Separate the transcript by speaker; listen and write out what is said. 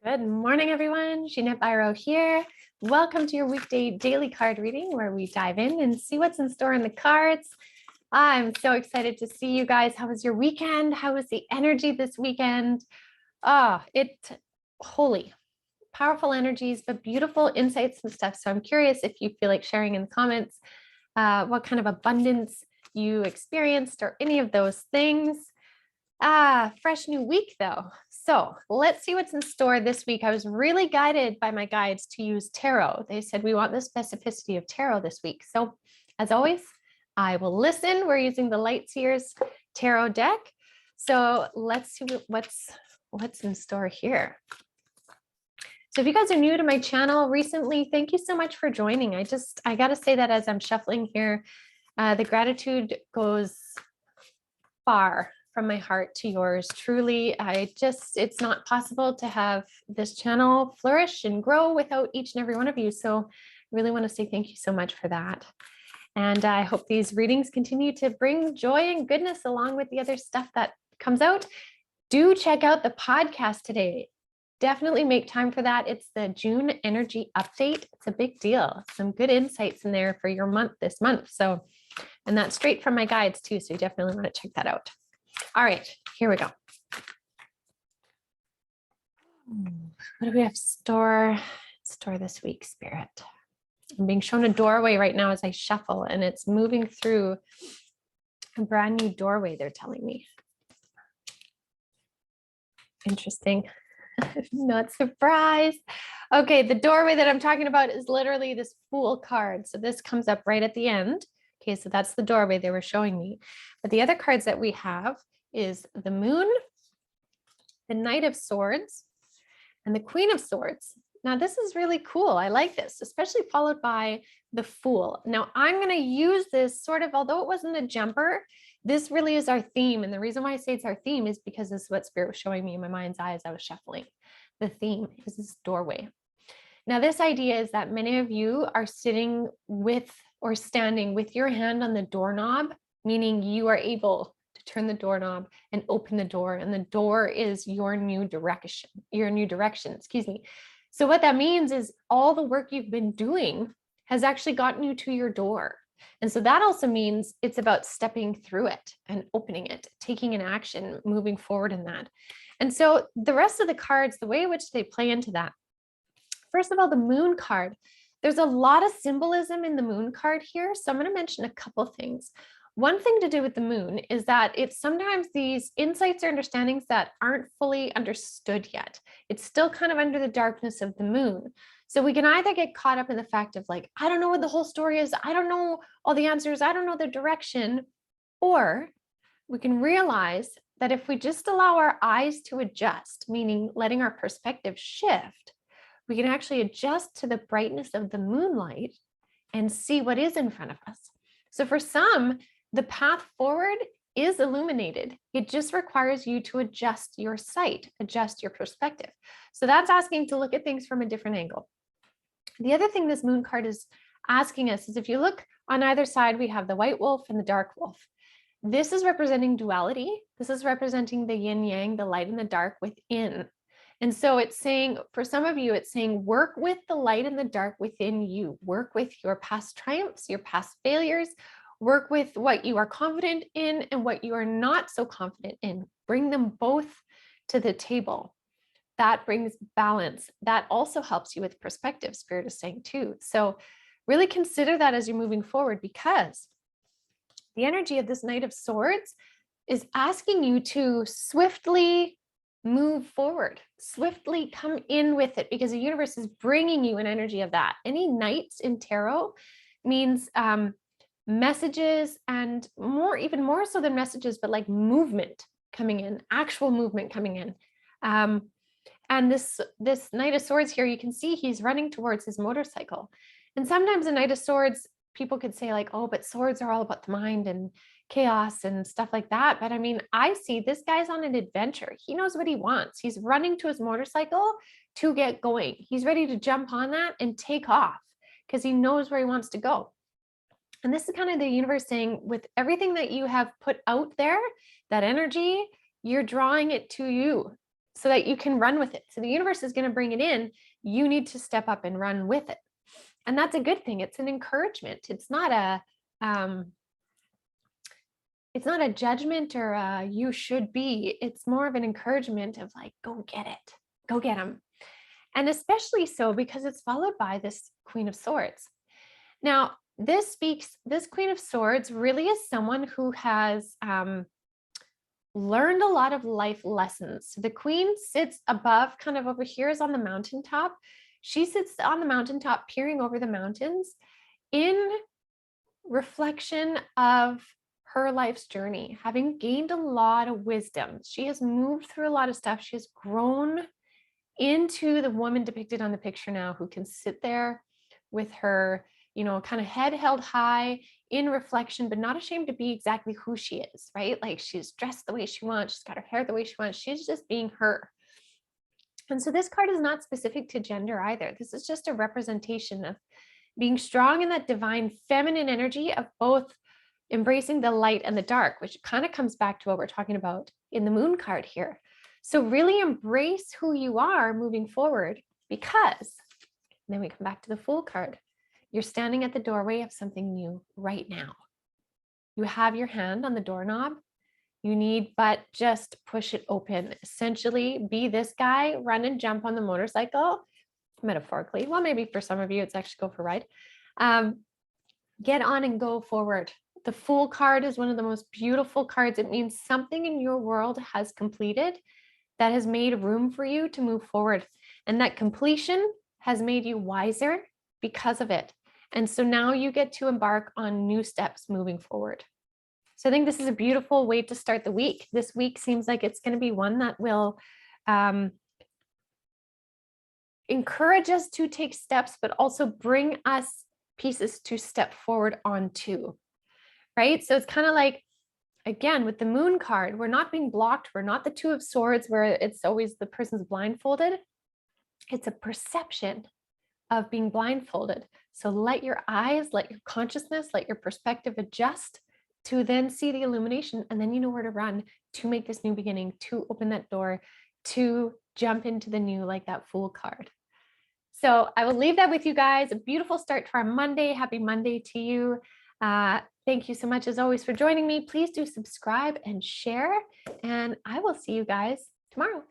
Speaker 1: Good morning, everyone. Jeanette Biro here. Welcome to your weekday daily card reading where we dive in and see what's in store in the cards. I'm so excited to see you guys. How was your weekend? How was the energy this weekend? Holy, powerful energies, but beautiful insights and stuff. So I'm curious if you feel like sharing in the comments what kind of abundance you experienced or any of those things. Fresh new week though. So let's see what's in store this week. I was really guided by my guides to use tarot. They said we want the specificity of tarot this week. So as always, I will listen. We're using the Light Seers tarot deck. So let's see what's in store here. So if you guys are new to my channel recently, thank you so much for joining. I got to say that as I'm shuffling here, the gratitude goes far from my heart to yours. Truly, it's not possible to have this channel flourish and grow without each and every one of you. So I really want to say thank you so much for that. And I hope these readings continue to bring joy and goodness along with the other stuff that comes out. Do check out the podcast today. Definitely make time for that. It's the June energy update. It's a big deal. Some good insights in there for your month this month. So, and that's straight from my guides too. So you definitely want to check that out. All right, here we go. What do we have store this week, Spirit? I'm being shown a doorway right now as I shuffle, and it's moving through a brand new doorway, they're telling me. Interesting. Not surprised. Okay, the doorway that I'm talking about is literally this Fool card. So this comes up right at the end. Okay, so that's the doorway they were showing me. But the other cards that we have is the Moon, the Knight of Swords, and the Queen of Swords. Now, this is really cool. I like this, especially followed by the Fool. Now, I'm going to use this sort of, although it wasn't a jumper, this really is our theme. And the reason why I say it's our theme is because this is what Spirit was showing me in my mind's eye as I was shuffling. The theme is this doorway. Now, this idea is that many of you are sitting with or standing with your hand on the doorknob, meaning you are able to turn the doorknob and open the door, and the door is your new direction, excuse me. So what that means is all the work you've been doing has actually gotten you to your door. And so that also means it's about stepping through it and opening it, taking an action, moving forward in that. And so the rest of the cards, the way in which they play into that, first of all, the Moon card, there's a lot of symbolism in the Moon card here. So I'm going to mention a couple of things. One thing to do with the Moon is that it's sometimes these insights or understandings that aren't fully understood yet. It's still kind of under the darkness of the Moon. So we can either get caught up in the fact of like, I don't know what the whole story is. I don't know all the answers. I don't know the direction. Or we can realize that if we just allow our eyes to adjust, meaning letting our perspective shift, we can actually adjust to the brightness of the moonlight and see what is in front of us. So for some, the path forward is illuminated. It just requires you to adjust your sight, adjust your perspective. So that's asking to look at things from a different angle. The other thing this Moon card is asking us is if you look on either side, we have the white wolf and the dark wolf. This is representing duality. This is representing the yin yang, the light and the dark within. And so it's saying, for some of you, it's saying, work with the light and the dark within you. Work with your past triumphs, your past failures. Work with what you are confident in and what you are not so confident in. Bring them both to the table. That brings balance. That also helps you with perspective, Spirit is saying too. So really consider that as you're moving forward, because the energy of this Knight of Swords is asking you to swiftly move forward, swiftly come in with it, because the universe is bringing you an energy of that. Any knights in tarot means messages, and even more so than messages, but like movement coming in, actual movement coming in. And this Knight of Swords here, you can see he's running towards his motorcycle. And sometimes a Knight of Swords, people could say like, oh, but swords are all about the mind and chaos and stuff like that. But I mean, I see this guy's on an adventure. He knows what he wants. He's running to his motorcycle to get going. He's ready to jump on that and take off because he knows where he wants to go. And this is kind of the universe saying, with everything that you have put out there, that energy, you're drawing it to you. so that you can run with it. So the universe is going to bring it in. You need to step up and run with it. And that's a good thing. It's an encouragement. It's not a judgment or a you should be. It's more of an encouragement of like, go get it, go get them. And especially so because it's followed by this Queen of Swords. Now, this Queen of Swords really is someone who has learned a lot of life lessons. So the Queen sits above, kind of over here is on the mountaintop. She sits on the mountaintop, peering over the mountains in reflection of her life's journey, having gained a lot of wisdom. She has moved through a lot of stuff. She has grown into the woman depicted on the picture now, who can sit there with her, kind of head held high in reflection, but not ashamed to be exactly who she is, right? Like she's dressed the way she wants. She's got her hair the way she wants. She's just being her. And so this card is not specific to gender either. This is just a representation of being strong in that divine feminine energy of both embracing the light and the dark, which kind of comes back to what we're talking about in the moon card here. So really embrace who you are moving forward, because then we come back to the Fool card. You're standing at the doorway of something new right now. You have your hand on the doorknob. You need but just push it open. Essentially, be this guy, run and jump on the motorcycle, metaphorically. Well, maybe for some of you, it's actually go for a ride. Get on and go forward. The Fool card is one of the most beautiful cards. It means something in your world has completed that has made room for you to move forward. And that completion has made you wiser because of it. And so now you get to embark on new steps moving forward. So I think this is a beautiful way to start the week. This week seems like it's going to be one that will encourage us to take steps, but also bring us pieces to step forward onto, right? So it's kind of like, again, with the moon card, we're not being blocked. We're not the Two of Swords where it's always the person's blindfolded. It's a perception of being blindfolded. So let your eyes, let your consciousness, let your perspective adjust to then see the illumination. And then you know where to run to make this new beginning, to open that door, to jump into the new, like that Fool card. So I will leave that with you guys. A beautiful start to our Monday. Happy Monday to you. Thank you so much as always for joining me. Please do subscribe and share, and I will see you guys tomorrow.